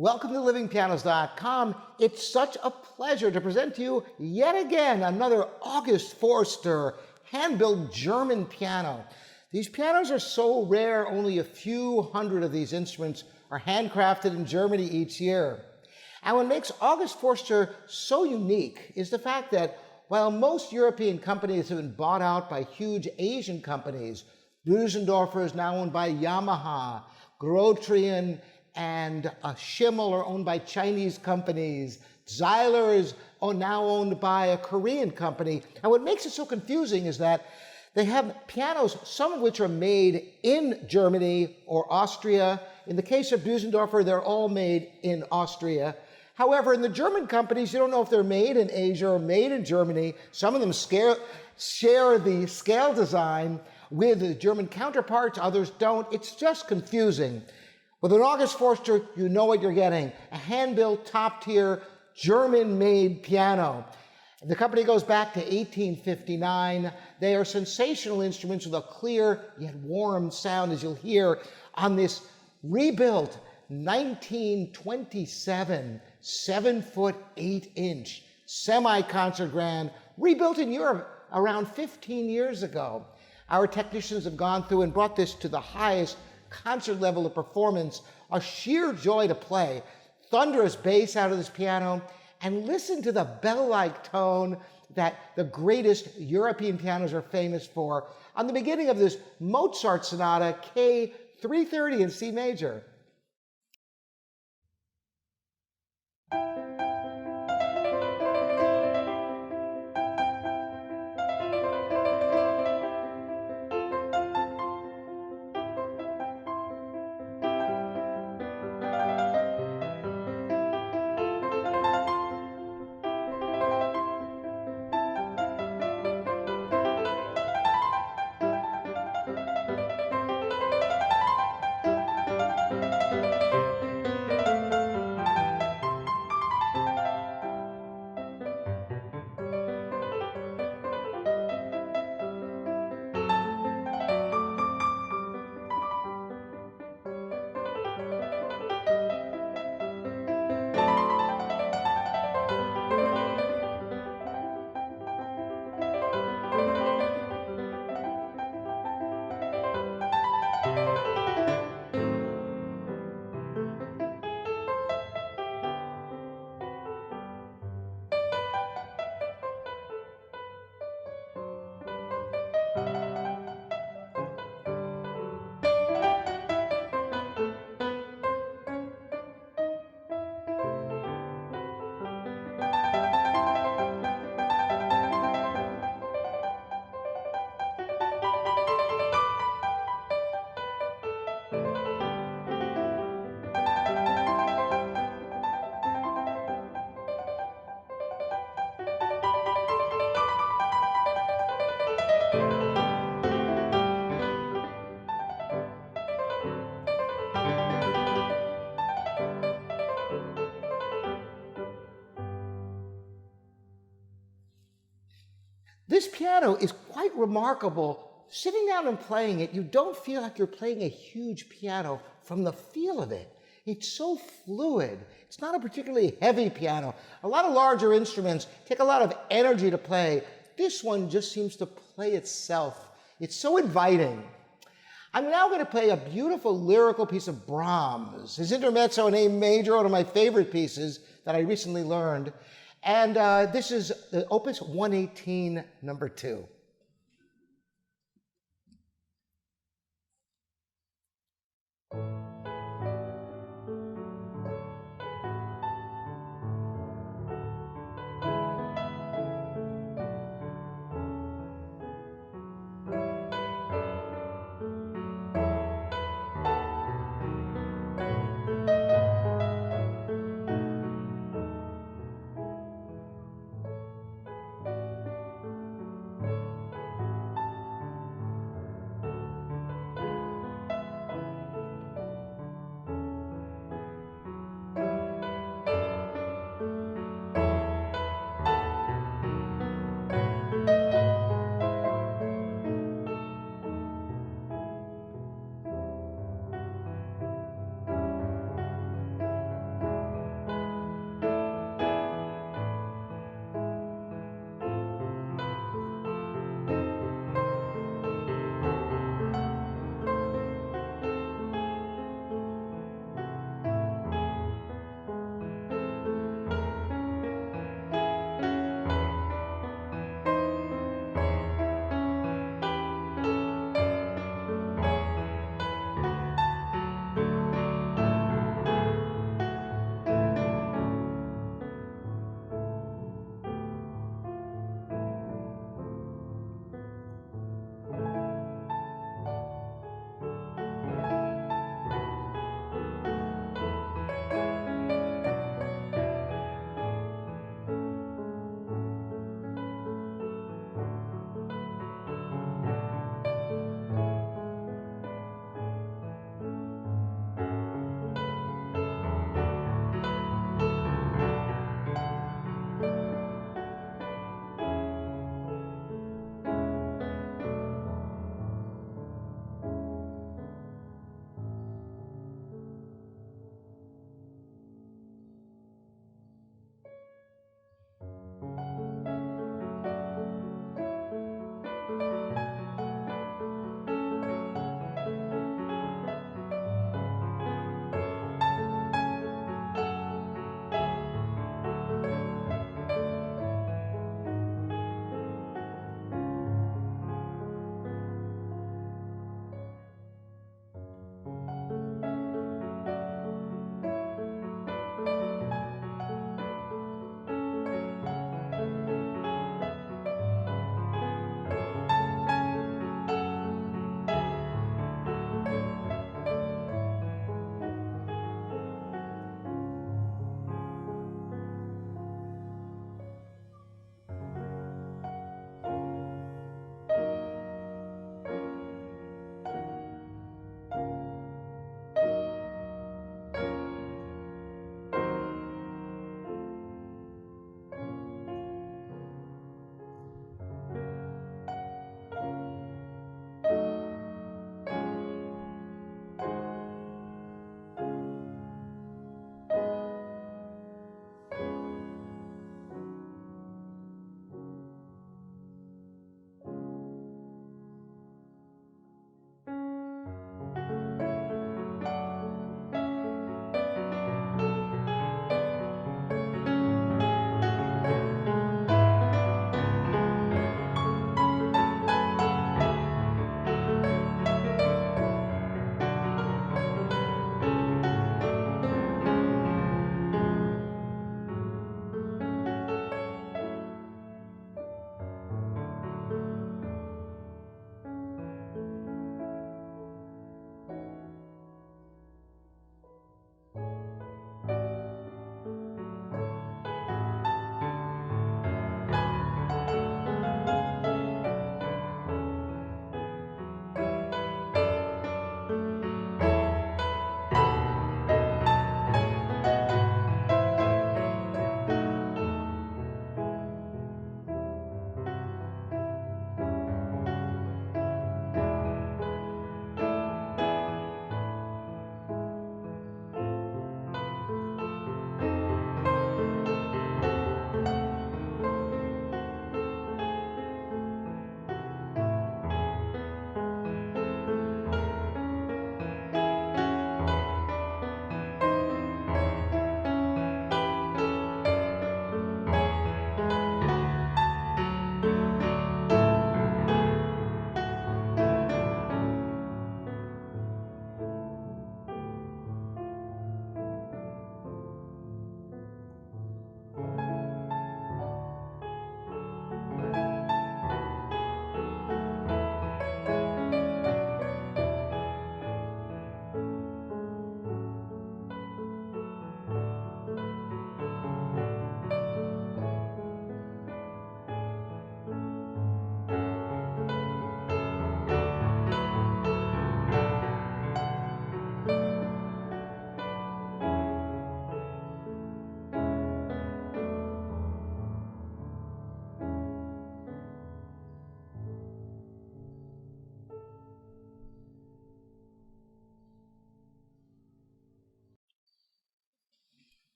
Welcome to livingpianos.com. It's such a pleasure to present to you yet again another August Förster hand-built German piano. These pianos are so rare, only a few hundred of these instruments are handcrafted in Germany each year. And what makes August Förster so unique is the fact that while most European companies have been bought out by huge Asian companies, Bösendorfer is now owned by Yamaha, Grotrian and Schimmel are owned by Chinese companies. Zeiler is now owned by a Korean company. And what makes it so confusing is that they have pianos, some of which are made in Germany or Austria. In the case of Bösendorfer, they're all made in Austria. However, in the German companies, you don't know if they're made in Asia or made in Germany. Some of them share the scale design with the German counterparts, others don't. It's just confusing. With an August Förster, you know what you're getting. A hand-built, top-tier, German-made piano. The company goes back to 1859. They are sensational instruments with a clear yet warm sound, as you'll hear on this rebuilt 1927 7-foot 8-inch semi-concert grand, rebuilt in Europe around 15 years ago. Our technicians have gone through and brought this to the highest concert level of performance, a sheer joy to play. Thunderous bass out of this piano, and listen to the bell-like tone that the greatest European pianos are famous for on the beginning of this Mozart Sonata K330 in C major. This piano is quite remarkable. Sitting down and playing it, you don't feel like you're playing a huge piano from the feel of it. It's so fluid. It's not a particularly heavy piano. A lot of larger instruments take a lot of energy to play. This one just seems to play itself. It's so inviting. I'm now going to play a beautiful lyrical piece of Brahms, his Intermezzo in A major, one of my favorite pieces that I recently learned. And this is the Opus 118, number 2.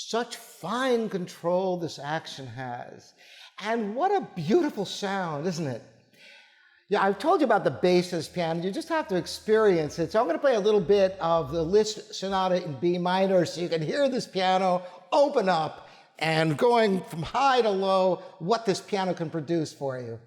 Such fine control this action has. And what a beautiful sound, isn't it? Yeah, I've told you about the bass of this piano. You just have to experience it. So I'm going to play a little bit of the Liszt Sonata in B minor so you can hear this piano open up and going from high to low, what this piano can produce for you.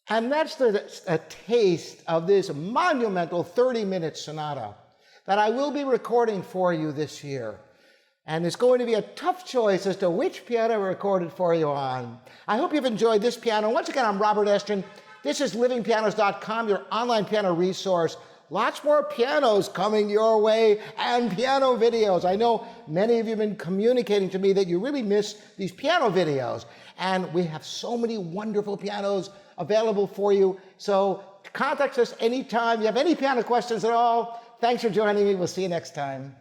And that's a taste of this monumental 30-minute sonata that I will be recording for you this year. And it's going to be a tough choice as to which piano I recorded for you on. I hope you've enjoyed this piano. Once again, I'm Robert Estrin. This is livingpianos.com, your online piano resource. Lots more pianos coming your way and piano videos. I know many of you have been communicating to me that you really miss these piano videos. And we have so many wonderful pianos available for you. So contact us anytime you have any piano questions at all. Thanks for joining me. We'll see you next time.